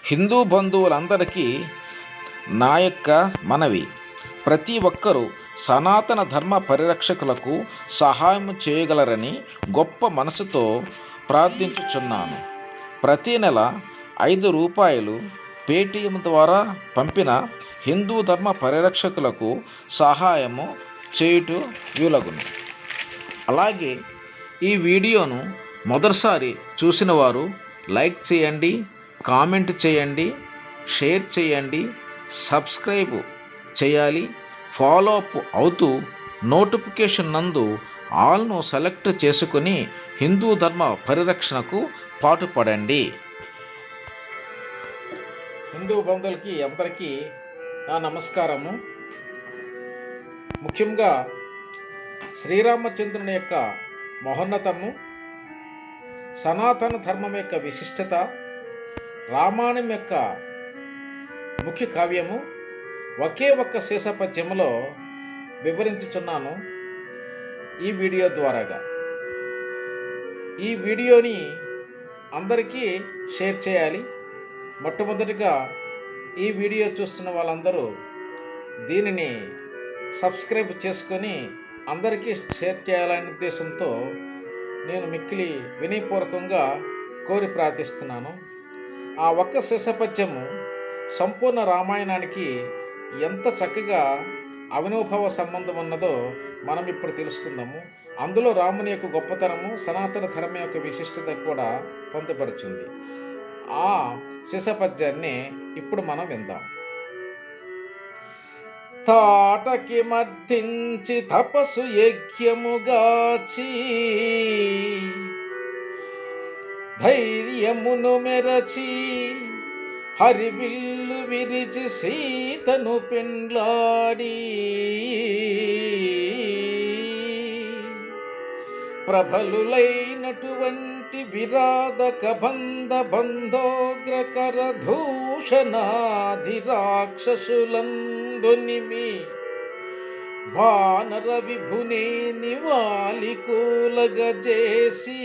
హిందూ బంధువులందరికీ నా యొక్క మనవి, ప్రతి ఒక్కరూ సనాతన ధర్మ పరిరక్షకులకు సహాయం చేయగలరని గొప్ప మనసుతో ప్రార్థించుచున్నాను. ప్రతి నెల రూ. 5 పేటీఎం ద్వారా పంపిన హిందూ ధర్మ పరిరక్షకులకు సహాయము చేయుట వీలగును. అలాగే ఈ వీడియోను మొదటిసారి చూసిన వారు లైక్ చేయండి, కామెంట్ చేయండి, షేర్ చేయండి, సబ్స్క్రైబ్ చేయాలి. ఫాలో అప్ అవుతూ నోటిఫికేషన్ నందు ఆల్ను సెలెక్ట్ చేసుకుని హిందూ ధర్మ పరిరక్షణకు పాటుపడండి. హిందూ బంధువులకి అందరికీ నా నమస్కారము. ముఖ్యంగా శ్రీరామచంద్రుని యొక్క మహోన్నతము, సనాతన ధర్మం యొక్క విశిష్టత, రామాయణం యొక్క ముఖ్య కావ్యము ఒకే ఒక్క శేషపద్యములో వివరించుచున్నాను ఈ వీడియో ద్వారాగా. ఈ వీడియోని అందరికీ షేర్ చేయాలి. మొట్టమొదటిగా ఈ వీడియో చూస్తున్న వాళ్ళందరూ దీనిని సబ్స్క్రైబ్ చేసుకొని అందరికీ షేర్ చేయాలనే ఉద్దేశంతో నేను మిక్కిలి వినయపూర్వకంగా కోరి ప్రార్థిస్తున్నాను. ఆ ఒక్క శేషపద్యము సంపూర్ణ రామాయణానికి ఎంత చక్కగా అవినోభవ సంబంధం ఉన్నదో మనం ఇప్పుడు తెలుసుకుందాము. అందులో రాముని యొక్క గొప్పతనము, సనాతన ధర్మం యొక్క విశిష్టత కూడా పొందుపరుచుంది. ఆ శేషపద్యాన్ని ఇప్పుడు మనం విందాం. తాటకి మర్దించి తపస్సు యజ్ఞముగాచి, ధైర్యమును మెరచి హరివిల్లు విరిచి సీతను పెండ్లాడి, ప్రబలులైనటువంటి విరాధక బంధ బంధోగ్రకర దూషణాధి రాక్షసులందునిమి, వానర విభునే నివాలి కూలగజేసి,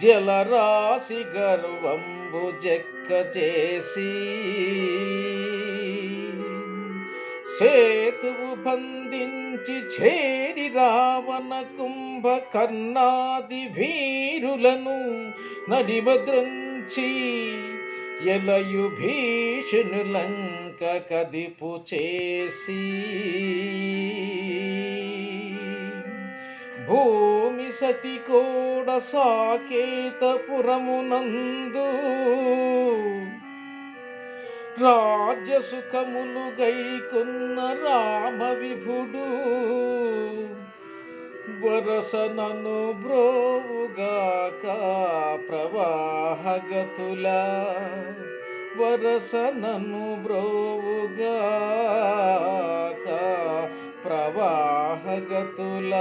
జలరాశి గర్వంబు జెక్క చేసి, సేతువు బంధించి చేరి రావణ కుంభకర్ణాది వీరులను నడిమద్రించి, ఎలయు భీషణులంక కదిపు చేసి, భూమి సతి కోడ సాకేతపురమునందు, రాజ్యసుఖములు గైకొన్న రామ విభుడు, వరసనను బ్రోవుగాక ప్రవాహగతుల, వరసనను బ్రోవుగాక ప్రవాహగతుల.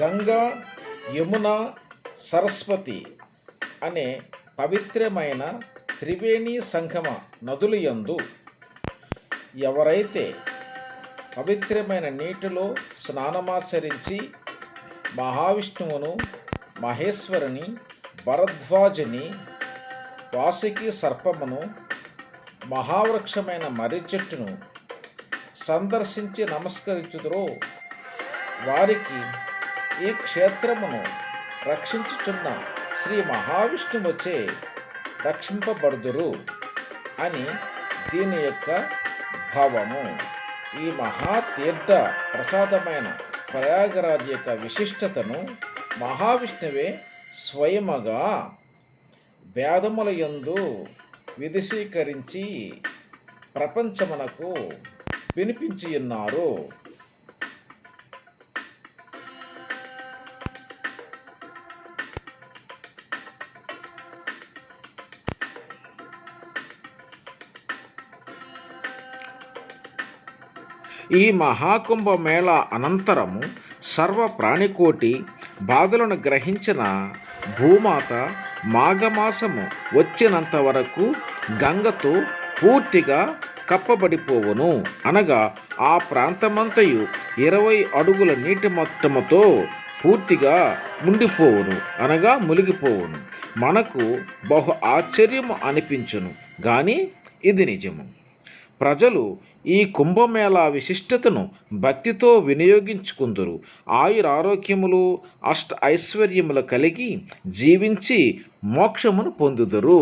గంగా, యమున, సరస్వతి అనే పవిత్రమైన త్రివేణి సంగమ నదుల యందు ఎవరైతే పవిత్రమైన నీటిలో స్నానమాచరించి మహావిష్ణువును, మహేశ్వరుని, భరద్వాజుని, వాసుకి సర్పమును, మహావృక్షమైన మర్రి చెట్టును సందర్శించి నమస్కరించుదురో వారికి ఈ క్షేత్రమును రక్షించుచున్న శ్రీ మహావిష్ణువుచే రక్షింపబడుదురు అని దీని యొక్క భావము. ఈ మహాతీర్థ ప్రసాదమైన ప్రయాగరాజ్ యొక్క విశిష్టతను మహావిష్ణువే స్వయముగా వేదముల యందు విదేశీకరించి ప్రపంచమునకు వినిపించి ఉన్నారు. ఈ మహాకుంభమేళ అనంతరము సర్వ ప్రాణికోటి బాధలను గ్రహించిన భూమాత మాఘమాసము వచ్చినంత వరకు గంగతో పూర్తిగా కప్పబడిపోవును. అనగా ఆ ప్రాంతమంతయు 20 అడుగుల నీటి మొత్తముతో పూర్తిగా ముండిపోవును, అనగా మునిగిపోవును. మనకు బహు ఆశ్చర్యము అనిపించును, కానీ ఇది నిజము. ప్రజలు ఈ కుంభమేళా విశిష్టతను భక్తితో వినియోగించుకుందురు. ఆయురారోగ్యములు అష్ట ఐశ్వర్యములు కలిగి జీవించి మోక్షమును పొందుదురు.